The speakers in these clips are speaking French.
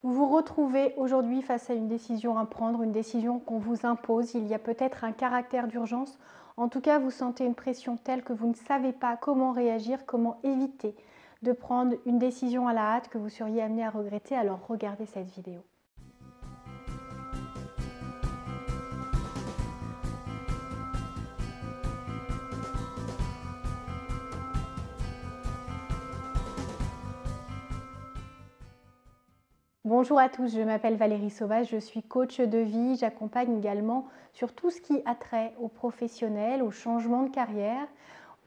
Vous vous retrouvez aujourd'hui face à une décision à prendre, une décision qu'on vous impose. Il y a peut-être un caractère d'urgence. En tout cas, vous sentez une pression telle que vous ne savez pas comment réagir, comment éviter de prendre une décision à la hâte que vous seriez amené à regretter. Alors regardez cette vidéo. Bonjour à tous, je m'appelle Valérie Sauvage, je suis coach de vie, j'accompagne également sur tout ce qui a trait aux professionnels, au changement de carrière,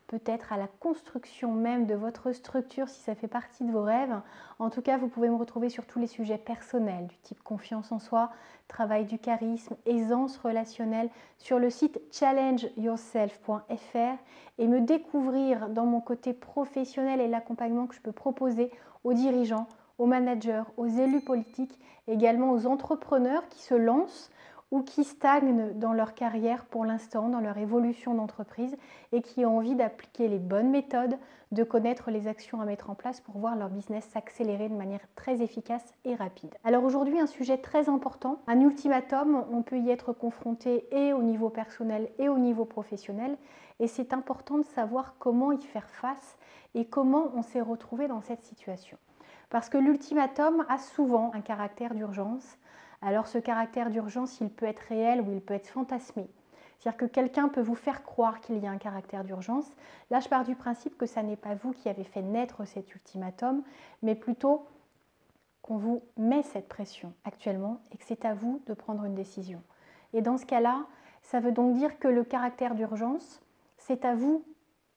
peut-être à la construction même de votre structure si ça fait partie de vos rêves. En tout cas, vous pouvez me retrouver sur tous les sujets personnels du type confiance en soi, travail du charisme, aisance relationnelle sur le site challengeyourself.fr et me découvrir dans mon côté professionnel et l'accompagnement que je peux proposer aux dirigeants, aux managers, aux élus politiques, également aux entrepreneurs qui se lancent ou qui stagnent dans leur carrière pour l'instant, dans leur évolution d'entreprise et qui ont envie d'appliquer les bonnes méthodes, de connaître les actions à mettre en place pour voir leur business s'accélérer de manière très efficace et rapide. Alors aujourd'hui, un sujet très important, un ultimatum, on peut y être confronté et au niveau personnel et au niveau professionnel et c'est important de savoir comment y faire face et comment on s'est retrouvé dans cette situation. Parce que l'ultimatum a souvent un caractère d'urgence. Alors ce caractère d'urgence, il peut être réel ou il peut être fantasmé. C'est-à-dire que quelqu'un peut vous faire croire qu'il y a un caractère d'urgence. Là, je pars du principe que ça n'est pas vous qui avez fait naître cet ultimatum, mais plutôt qu'on vous met cette pression actuellement et que c'est à vous de prendre une décision. Et dans ce cas-là, ça veut donc dire que le caractère d'urgence, c'est à vous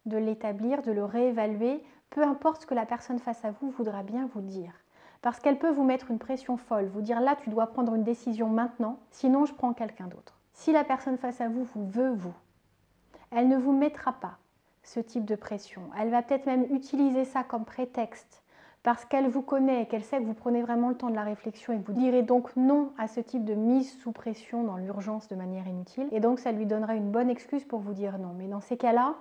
de l'établir, de le réévaluer, peu importe ce que la personne face à vous voudra bien vous dire. Parce qu'elle peut vous mettre une pression folle, vous dire là tu dois prendre une décision maintenant, sinon je prends quelqu'un d'autre. Si la personne face à vous veut vous, elle ne vous mettra pas ce type de pression. Elle va peut-être même utiliser ça comme prétexte parce qu'elle vous connaît et qu'elle sait que vous prenez vraiment le temps de la réflexion et que vous direz donc non à ce type de mise sous pression dans l'urgence de manière inutile. Et donc ça lui donnera une bonne excuse pour vous dire non. Mais dans ces cas-là,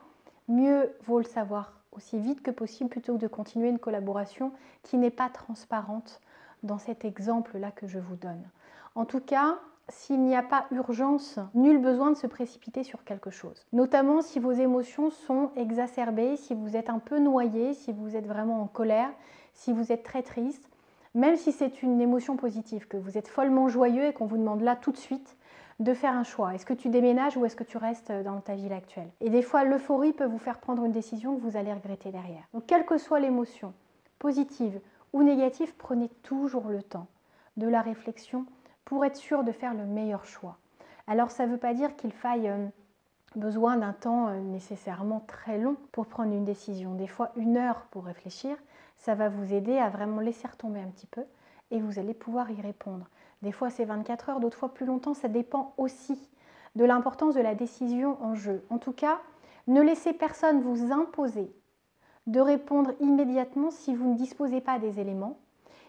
mieux vaut le savoir aussi vite que possible plutôt que de continuer une collaboration qui n'est pas transparente dans cet exemple-là que je vous donne. En tout cas, s'il n'y a pas urgence, nul besoin de se précipiter sur quelque chose. Notamment si vos émotions sont exacerbées, si vous êtes un peu noyé, si vous êtes vraiment en colère, si vous êtes très triste, même si c'est une émotion positive, que vous êtes follement joyeux et qu'on vous demande là tout de suite de faire un choix. Est-ce que tu déménages ou est-ce que tu restes dans ta ville actuelle? Et des fois, l'euphorie peut vous faire prendre une décision que vous allez regretter derrière. Donc, quelle que soit l'émotion, positive ou négative, prenez toujours le temps de la réflexion pour être sûr de faire le meilleur choix. Alors, ça ne veut pas dire qu'il faille besoin d'un temps nécessairement très long pour prendre une décision. Des fois, 1 heure pour réfléchir, ça va vous aider à vraiment laisser retomber un petit peu et vous allez pouvoir y répondre. Des fois, c'est 24 heures, d'autres fois plus longtemps. Ça dépend aussi de l'importance de la décision en jeu. En tout cas, ne laissez personne vous imposer de répondre immédiatement si vous ne disposez pas des éléments,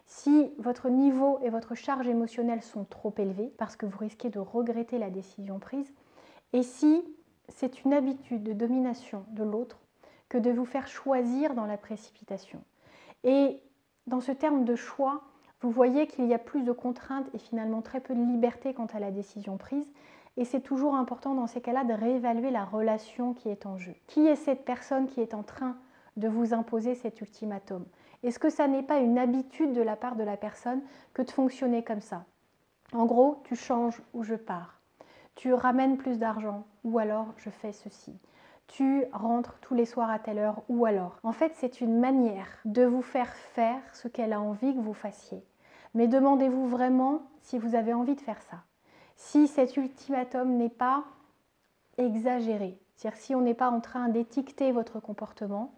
si votre niveau et votre charge émotionnelle sont trop élevés, parce que vous risquez de regretter la décision prise, et si c'est une habitude de domination de l'autre que de vous faire choisir dans la précipitation. Et dans ce terme de choix, vous voyez qu'il y a plus de contraintes et finalement très peu de liberté quant à la décision prise. Et c'est toujours important dans ces cas-là de réévaluer la relation qui est en jeu. Qui est cette personne qui est en train de vous imposer cet ultimatum? Est-ce que ça n'est pas une habitude de la part de la personne que de fonctionner comme ça? En gros, tu changes ou je pars. Tu ramènes plus d'argent ou alors je fais ceci. Tu rentres tous les soirs à telle heure ou alors. En fait, c'est une manière de vous faire faire ce qu'elle a envie que vous fassiez. Mais demandez-vous vraiment si vous avez envie de faire ça. Si cet ultimatum n'est pas exagéré, c'est-à-dire si on n'est pas en train d'étiqueter votre comportement,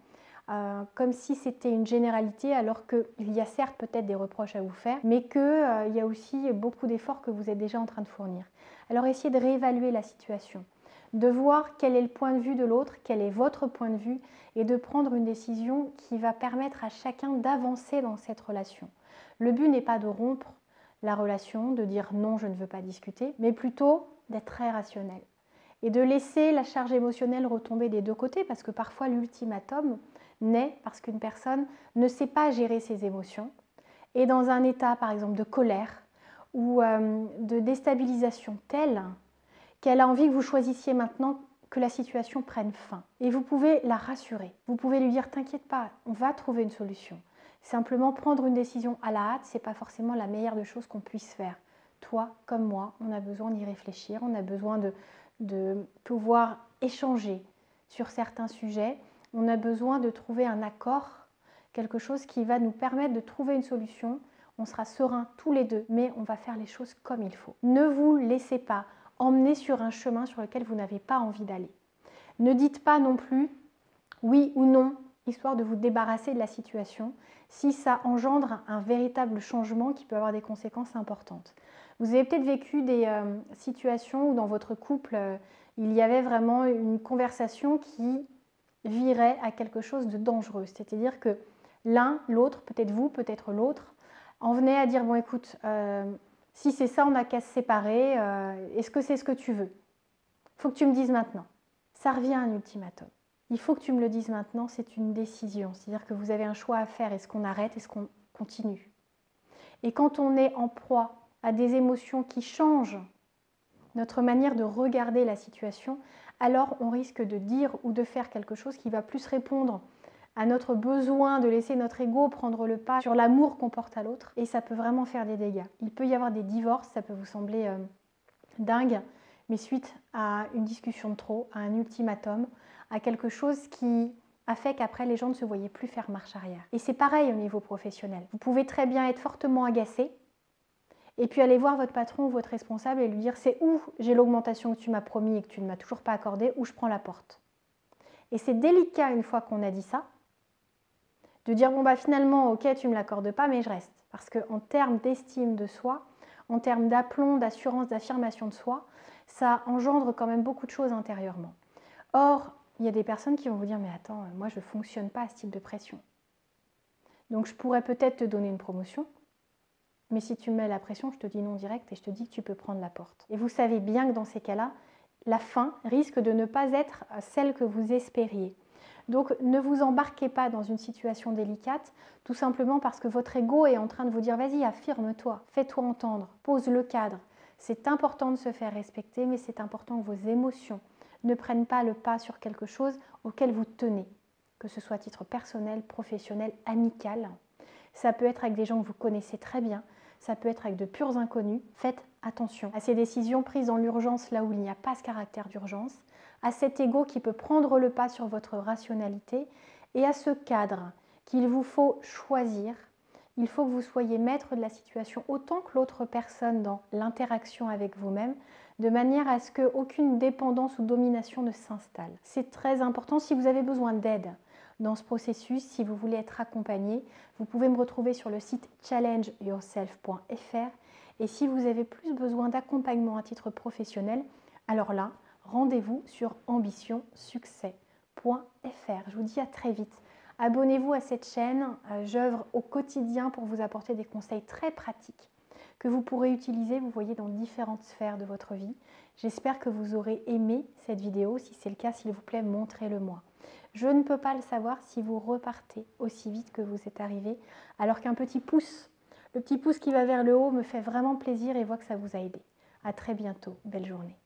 comme si c'était une généralité alors qu'il y a certes peut-être des reproches à vous faire, mais qu'il y a aussi beaucoup d'efforts que vous êtes déjà en train de fournir. Alors essayez de réévaluer la situation, de voir quel est le point de vue de l'autre, quel est votre point de vue et de prendre une décision qui va permettre à chacun d'avancer dans cette relation. Le but n'est pas de rompre la relation, de dire non, je ne veux pas discuter, mais plutôt d'être très rationnel et de laisser la charge émotionnelle retomber des deux côtés parce que parfois l'ultimatum naît parce qu'une personne ne sait pas gérer ses émotions est dans un état, par exemple, de colère ou de déstabilisation telle qu'elle a envie que vous choisissiez maintenant que la situation prenne fin. Et vous pouvez la rassurer. Vous pouvez lui dire, t'inquiète pas, on va trouver une solution. Simplement, prendre une décision à la hâte, ce n'est pas forcément la meilleure des choses qu'on puisse faire. Toi, comme moi, on a besoin d'y réfléchir, on a besoin de pouvoir échanger sur certains sujets, on a besoin de trouver un accord, quelque chose qui va nous permettre de trouver une solution. On sera sereins tous les deux, mais on va faire les choses comme il faut. Ne vous laissez pas emmener sur un chemin sur lequel vous n'avez pas envie d'aller. Ne dites pas non plus oui ou non, histoire de vous débarrasser de la situation, si ça engendre un véritable changement qui peut avoir des conséquences importantes. Vous avez peut-être vécu des situations où dans votre couple, il y avait vraiment une conversation qui virait à quelque chose de dangereux. C'est-à-dire que l'un, l'autre, peut-être vous, peut-être l'autre, en venait à dire, bon écoute, si c'est ça, on n'a qu'à se séparer, est-ce que c'est ce que tu veux? Il faut que tu me dises maintenant. Ça revient à un ultimatum. Il faut que tu me le dises maintenant, c'est une décision. C'est-à-dire que vous avez un choix à faire. Est-ce qu'on arrête? Est-ce qu'on continue? Et quand on est en proie à des émotions qui changent notre manière de regarder la situation, alors on risque de dire ou de faire quelque chose qui va plus répondre à notre besoin de laisser notre ego prendre le pas sur l'amour qu'on porte à l'autre, et ça peut vraiment faire des dégâts. Il peut y avoir des divorces, ça peut vous sembler dingue, mais suite à une discussion de trop, à un ultimatum, à quelque chose qui a fait qu'après les gens ne se voyaient plus faire marche arrière. Et c'est pareil au niveau professionnel. Vous pouvez très bien être fortement agacé et puis aller voir votre patron ou votre responsable et lui dire c'est où j'ai l'augmentation que tu m'as promis et que tu ne m'as toujours pas accordée, ou je prends la porte. Et c'est délicat une fois qu'on a dit ça, de dire bon bah finalement ok tu ne me l'accordes pas mais je reste. Parce qu'en termes d'estime de soi, en termes d'aplomb, d'assurance, d'affirmation de soi, ça engendre quand même beaucoup de choses intérieurement. Or, il y a des personnes qui vont vous dire mais attends, moi je ne fonctionne pas à ce type de pression. Donc je pourrais peut-être te donner une promotion, mais si tu me mets la pression, je te dis non direct et je te dis que tu peux prendre la porte. Et vous savez bien que dans ces cas-là, la fin risque de ne pas être celle que vous espériez. Donc ne vous embarquez pas dans une situation délicate, tout simplement parce que votre ego est en train de vous dire vas-y, affirme-toi, fais-toi entendre, pose le cadre. C'est important de se faire respecter, mais c'est important que vos émotions ne prennent pas le pas sur quelque chose auquel vous tenez, que ce soit à titre personnel, professionnel, amical. Ça peut être avec des gens que vous connaissez très bien, ça peut être avec de purs inconnus. Faites attention à ces décisions prises dans l'urgence là où il n'y a pas ce caractère d'urgence, à cet ego qui peut prendre le pas sur votre rationalité et à ce cadre qu'il vous faut choisir. Il faut que vous soyez maître de la situation autant que l'autre personne dans l'interaction avec vous-même, de manière à ce qu'aucune dépendance ou domination ne s'installe. C'est très important. Si vous avez besoin d'aide dans ce processus, si vous voulez être accompagné, vous pouvez me retrouver sur le site challengeyourself.fr, et si vous avez plus besoin d'accompagnement à titre professionnel, alors là, rendez-vous sur ambitionsuccès.fr. Je vous dis à très vite. Abonnez-vous à cette chaîne, j'œuvre au quotidien pour vous apporter des conseils très pratiques que vous pourrez utiliser, vous voyez, dans différentes sphères de votre vie. J'espère que vous aurez aimé cette vidéo. Si c'est le cas, s'il vous plaît, montrez-le moi. Je ne peux pas le savoir si vous repartez aussi vite que vous êtes arrivé, alors qu'un petit pouce, le petit pouce qui va vers le haut me fait vraiment plaisir et voit que ça vous a aidé. À très bientôt, belle journée.